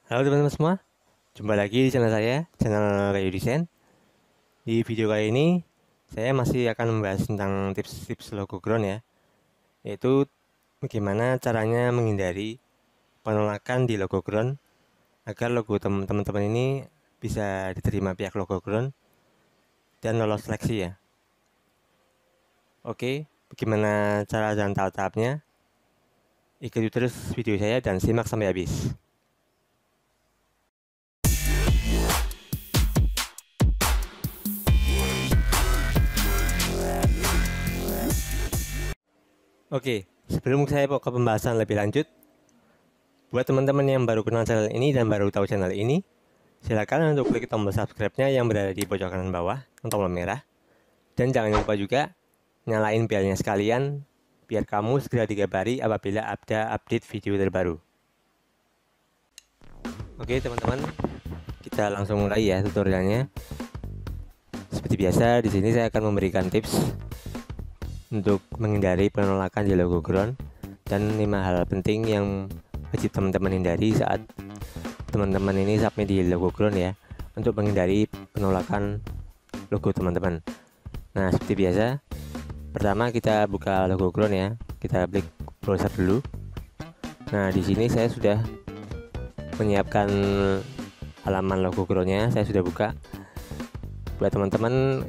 Halo teman-teman semua, jumpa lagi di channel saya, channel Rayu Desain. Di video kali ini, saya masih akan membahas tentang tips-tips logo ground ya, yaitu bagaimana caranya menghindari penolakan di logo ground agar logo teman-teman ini bisa diterima pihak logo ground dan lolos seleksi ya. Oke, bagaimana cara dan tahap-tahapnya? Ikuti terus video saya dan simak sampai habis. Oke, sebelum saya ke pembahasan lebih lanjut, buat teman-teman yang baru kenal channel ini dan baru tahu channel ini, silakan untuk klik tombol subscribe-nya yang berada di pojok kanan bawah, tombol merah. Dan jangan lupa juga nyalain belnya sekalian, biar kamu segera dikabari apabila ada update video terbaru. Oke teman-teman, kita langsung mulai ya tutorialnya. Seperti biasa, di sini saya akan memberikan tips untuk menghindari penolakan di logo ground dan 5 hal penting yang wajib teman-teman hindari saat teman-teman ini submit di logo ground ya, untuk menghindari penolakan logo teman-teman. Nah, seperti biasa, pertama kita buka logo ground ya, kita klik browser dulu. Nah, di sini saya sudah menyiapkan halaman logo groundnya, saya sudah buka. Buat teman-teman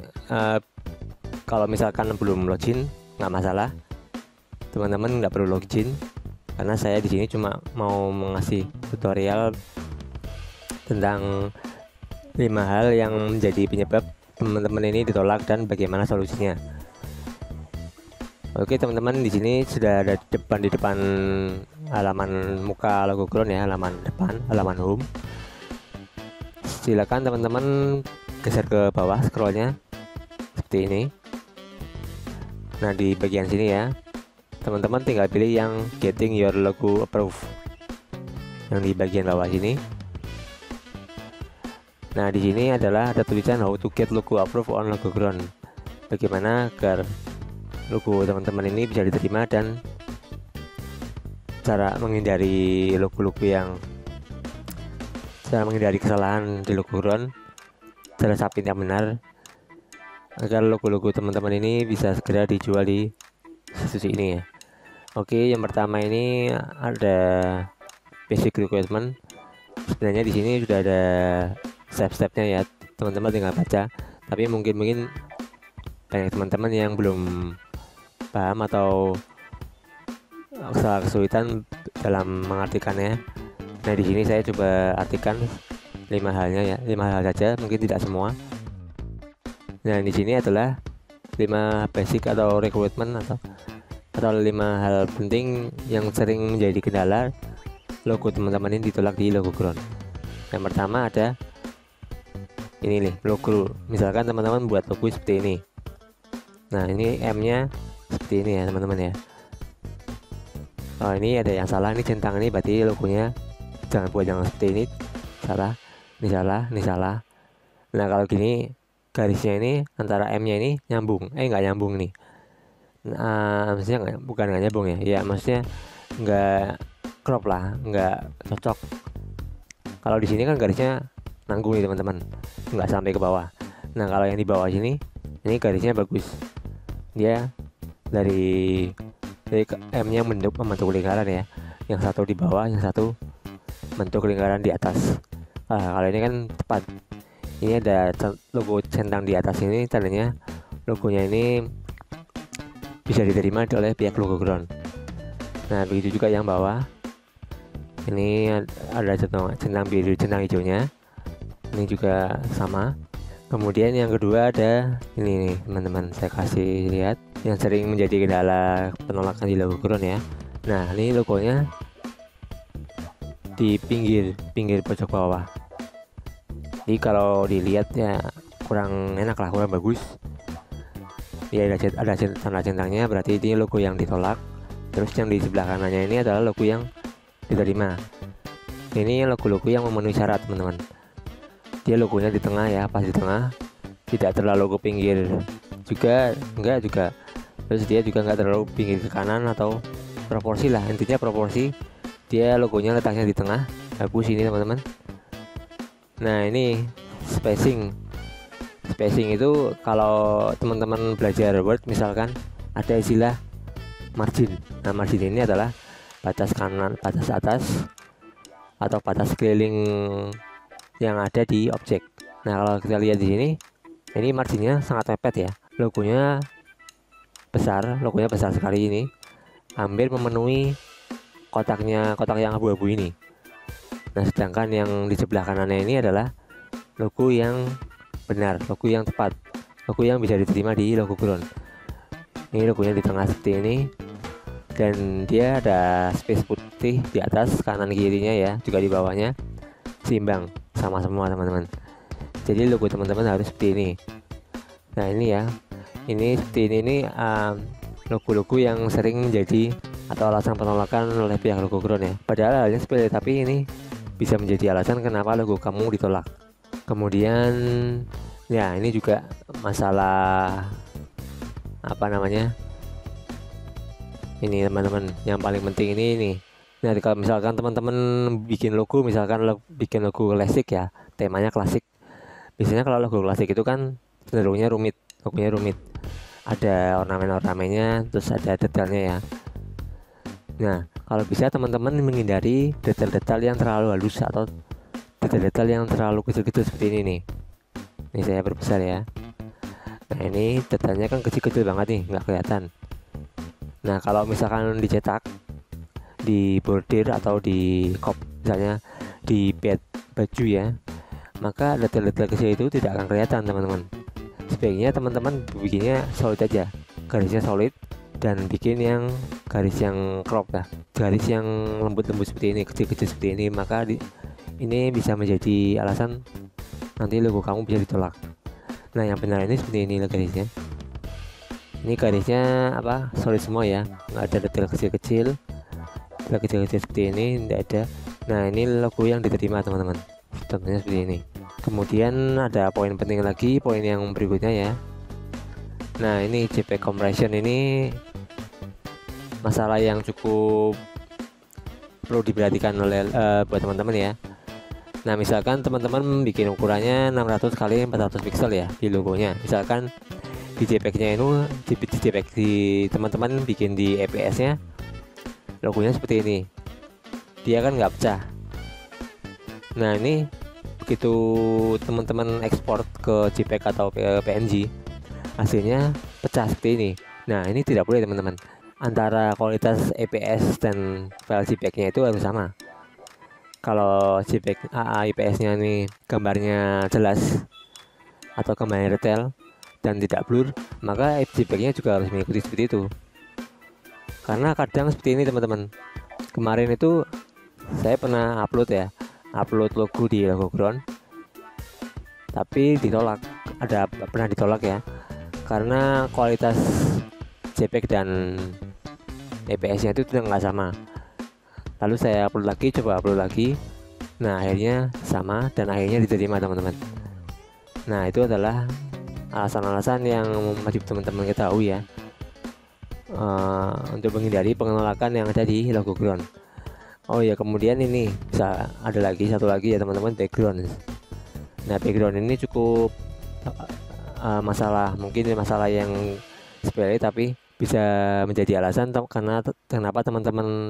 kalau misalkan belum login, nggak masalah, teman-teman nggak perlu login, karena saya di sini cuma mau mengasih tutorial tentang 5 hal yang menjadi penyebab teman-teman ini ditolak dan bagaimana solusinya. Oke teman-teman, di sini sudah ada di depan halaman muka logo ground ya, halaman depan, halaman home. Silakan teman-teman geser ke bawah scrollnya seperti ini. Nah, di bagian sini ya, teman-teman tinggal pilih yang getting your logo approved yang di bagian bawah sini. Nah, di sini adalah ada tulisan how to get logo approved on logo ground, bagaimana agar logo teman-teman ini bisa diterima dan cara menghindari kesalahan di logo ground, cara submit yang benar agar logo-logo teman-teman ini bisa segera dijual di situs ini ya. Oke, yang pertama ini ada basic requirement. Sebenarnya di sini sudah ada step-stepnya ya, teman-teman tinggal baca. Tapi mungkin banyak teman-teman yang belum paham atau kesulitan dalam mengartikannya. Nah, di sini saya coba artikan 5 halnya ya, 5 hal saja, mungkin tidak semua. Nah, di sini adalah 5 basic atau requirement atau 5 hal penting yang sering menjadi kendala logo teman-teman ini ditolak di logo ground. Yang pertama ada ini nih, logo. Misalkan teman-teman buat logo seperti ini. Nah, ini M-nya seperti ini ya, teman-teman ya. Oh, ini ada yang salah, ini centang ini berarti logonya jangan buat yang seperti ini. Salah, ini salah, ini salah. Nah, kalau gini garisnya ini antara M-nya ini nyambung, nggak nyambung nih. Nah, maksudnya bukan nggak nyambung ya, ya maksudnya nggak crop lah, nggak cocok. Kalau di sini kan garisnya nanggung nih teman-teman, nggak sampai ke bawah. Nah, kalau yang di bawah sini, ini garisnya bagus, dia dari M-nya membentuk lingkaran ya, yang satu di bawah, yang satu bentuk lingkaran di atas. Kalau ini kan tepat. Ini ada logo centang di atas ini, tandanya logonya ini bisa diterima oleh pihak logo ground. Nah, begitu juga yang bawah. Ini ada centang biru, centang hijaunya. Ini juga sama. Kemudian yang kedua ada ini nih, teman-teman, saya kasih lihat yang sering menjadi kendala penolakan di logo ground ya. Nah, ini logonya di pinggir pojok bawah. Jadi kalau dilihat ya kurang enak lah, kurang bagus. Ya ada tanda centangnya, berarti ini logo yang ditolak. Terus yang di sebelah kanannya ini adalah logo yang diterima. Ini logo-logo yang memenuhi syarat, teman-teman. Dia logonya di tengah ya, pas di tengah. Tidak terlalu ke pinggir juga, enggak juga. Terus dia juga enggak terlalu pinggir ke kanan atau proporsi lah. Intinya proporsi. Dia logonya letaknya di tengah. hapus ini teman-teman. Nah ini spacing itu kalau teman-teman belajar Word misalkan ada istilah margin. Nah margin ini adalah batas kanan, batas atas, atau batas keliling yang ada di objek. Nah kalau kita lihat di sini, ini marginnya sangat mepet ya, logonya besar sekali ini, hampir memenuhi kotak yang abu-abu ini. Nah sedangkan yang di sebelah kanannya ini adalah logo yang benar, logo yang tepat, logo yang bisa diterima di logo ground. Ini logonya di tengah seperti ini, dan dia ada space putih di atas, kanan kirinya ya, juga di bawahnya seimbang sama semua teman-teman. Jadi logo teman-teman harus seperti ini. Nah ini ya, ini seperti ini logo-logo yang sering menjadi atau alasan penolakan oleh pihak logo ground ya. Padahal halnya sepele, tapi ini bisa menjadi alasan kenapa logo kamu ditolak. Kemudian ya ini juga masalah apa namanya, ini teman-teman, yang paling penting ini. Nah kalau misalkan teman-teman bikin logo, misalkan bikin logo klasik ya, temanya klasik, biasanya kalau logo klasik itu kan cenderungnya rumit, logonya rumit, ada ornamen-ornamennya, terus ada detailnya ya. Nah kalau bisa teman-teman menghindari detail-detail yang terlalu halus atau detail-detail yang terlalu kecil-kecil seperti ini nih. Ini saya perbesar ya. Nah ini detailnya kan kecil-kecil banget nih, nggak kelihatan. Nah kalau misalkan dicetak di bordir atau di kop, misalnya di pad baju ya, maka detail-detail kecil itu tidak akan kelihatan teman-teman. Sebaiknya teman-teman bikinnya solid aja, garisnya solid, dan bikin yang garis yang crop lah, garis yang lembut-lembut seperti ini, kecil-kecil seperti ini. Maka ini bisa menjadi alasan nanti logo kamu bisa ditolak. Nah yang benar ini seperti ini garisnya. Ini garisnya apa, solid semua ya, nggak ada detail kecil-kecil seperti ini, tidak ada. Nah ini logo yang diterima teman-teman, contohnya seperti ini. Kemudian ada poin penting lagi, poin yang berikutnya ya. Nah ini JPEG compression, ini masalah yang cukup perlu diperhatikan oleh buat teman-teman ya. Nah misalkan teman-teman bikin ukurannya 600 x 400 pixel ya di logonya, misalkan di JPEG-nya itu di JPEG di teman-teman bikin di EPS-nya logonya seperti ini, dia kan nggak pecah. Nah ini begitu teman-teman ekspor ke JPEG atau PNG, hasilnya pecah seperti ini. Nah ini tidak boleh teman-teman, antara kualitas EPS dan file JPEG-nya itu harus sama. Kalau JPEG IPS-nya ini gambarnya jelas atau gambarnya detail dan tidak blur, maka JPEG-nya juga harus mengikuti seperti itu. Karena kadang seperti ini teman-teman, kemarin itu saya pernah upload logo di logo ground, tapi ditolak, pernah ditolak ya, karena kualitas JPEG dan EPS-nya itu nggak sama. Lalu saya coba upload lagi, nah akhirnya sama dan akhirnya diterima teman-teman. Nah itu adalah alasan-alasan yang wajib teman-teman ketahui ya, untuk menghindari penolakan yang ada di logo ground. Oh ya, kemudian ini bisa ada satu lagi ya teman-teman, background. Nah background ini cukup mungkin masalah yang sepele, tapi bisa menjadi alasan karena kenapa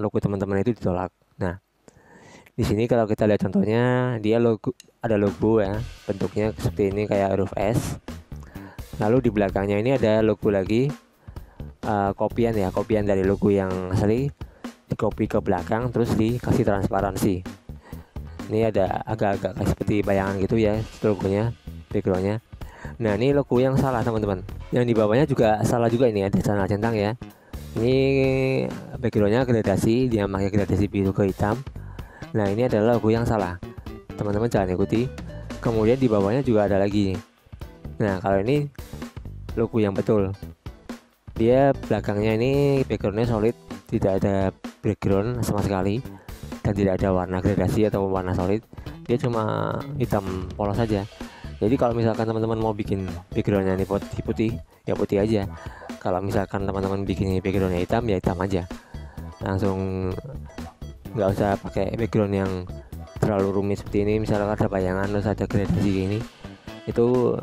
logo teman-teman itu ditolak. Nah di sini kalau kita lihat contohnya, dia ada logo ya, bentuknya seperti ini kayak huruf S, lalu di belakangnya ini ada logo lagi, kopian dari logo yang asli, dikopi ke belakang terus dikasih transparansi. Ini ada agak-agak seperti bayangan gitu ya logonya, backgroundnya. Nah ini logo yang salah teman-teman, yang di bawahnya juga salah juga, ini ada channel centang ya. Ini backgroundnya gradasi, dia pakai gradasi biru ke hitam. Nah ini adalah logo yang salah, teman-teman jangan ikuti. Kemudian di bawahnya juga ada lagi. Nah kalau ini logo yang betul, dia belakangnya ini backgroundnya solid, tidak ada background sama sekali, dan tidak ada warna gradasi atau warna solid, dia cuma hitam polos saja. Jadi kalau misalkan teman-teman mau bikin backgroundnya ini putih, ya putih aja. Kalau misalkan teman-teman bikin backgroundnya hitam, ya hitam aja. Langsung nggak usah pakai background yang terlalu rumit seperti ini, misalkan ada bayangan terus ada gradasi ini, itu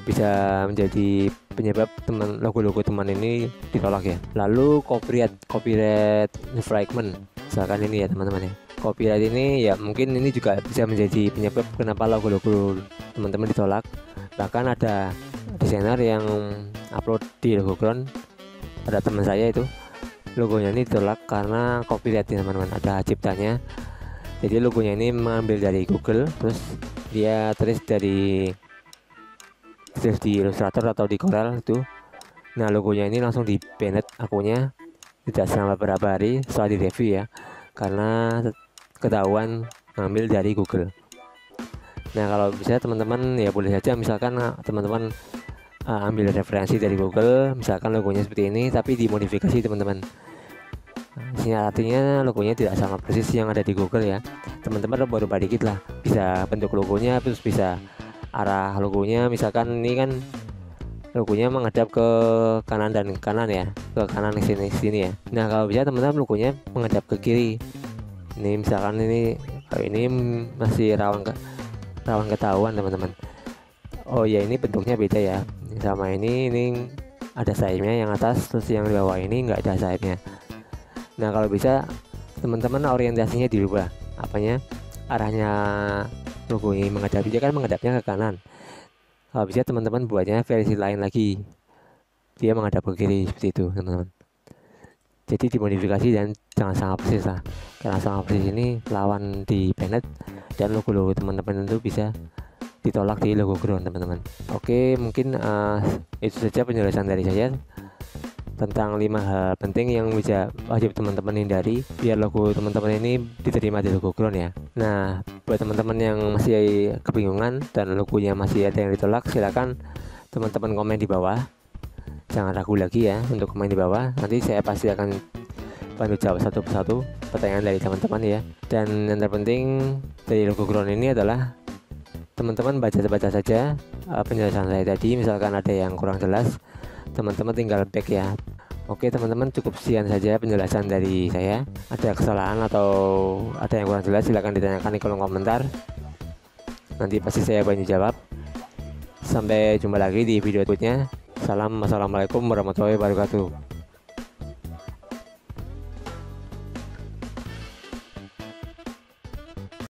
bisa menjadi penyebab logo-logo teman ini ditolak ya. Lalu copyright infringement, misalkan ini ya teman-teman ya, copyright ini ya mungkin ini juga bisa menjadi penyebab kenapa logo-logo teman-teman ditolak. Bahkan ada desainer yang upload di Logoground, ada teman saya itu logonya ini ditolak karena copyright teman-teman, ada ciptanya. Jadi logonya ini mengambil dari Google, terus dia tulis di Illustrator atau di Corel itu. Nah logonya ini langsung di banned akunnya, tidak selama beberapa hari setelah di review ya, karena ketahuan ngambil dari Google. Nah kalau bisa teman-teman ya boleh saja, misalkan teman-teman ambil referensi dari Google, misalkan logonya seperti ini tapi dimodifikasi teman-teman. Artinya logonya tidak sama persis yang ada di Google ya, teman-teman rubah-rubah dikit lah, bisa bentuk logonya, terus bisa arah logonya, misalkan ini kan logonya menghadap ke kanan dan kanan ya, ke kanan sini ya. Nah kalau bisa teman-teman logonya menghadap ke kiri. Ini misalkan ini masih rawan ketahuan teman-teman. Oh ya ini bentuknya beda ya, sama ini ada sayapnya yang atas, terus yang di bawah ini nggak ada sayapnya. Nah kalau bisa teman-teman orientasinya dirubah, arahnya logo ini dia kan menghadapnya ke kanan. Kalau bisa teman-teman buatnya versi lain lagi, dia menghadap ke kiri seperti itu teman-teman. Jadi dimodifikasi dan jangan sangat persis lah, karena sangat persis ini lawan di banned dan logo-logo teman-teman itu bisa ditolak di Logoground teman-teman. Oke, mungkin itu saja penjelasan dari saya tentang 5 hal penting yang bisa wajib teman-teman hindari biar logo teman-teman ini diterima di Logoground ya. Nah buat teman-teman yang masih kebingungan dan logonya masih ada yang ditolak, silakan teman-teman komen di bawah, jangan ragu lagi ya untuk komen di bawah, nanti saya pasti akan bantu jawab satu persatu pertanyaan dari teman-teman ya. Dan yang terpenting dari Logoground ini adalah teman-teman baca saja penjelasan saya tadi, misalkan ada yang kurang jelas teman-teman tinggal back ya. Oke teman-teman, cukup sekian saja penjelasan dari saya. Ada kesalahan atau ada yang kurang jelas silahkan ditanyakan di kolom komentar, nanti pasti saya bantu jawab. Sampai jumpa lagi di video berikutnya. Assalamualaikum warahmatullahi wabarakatuh.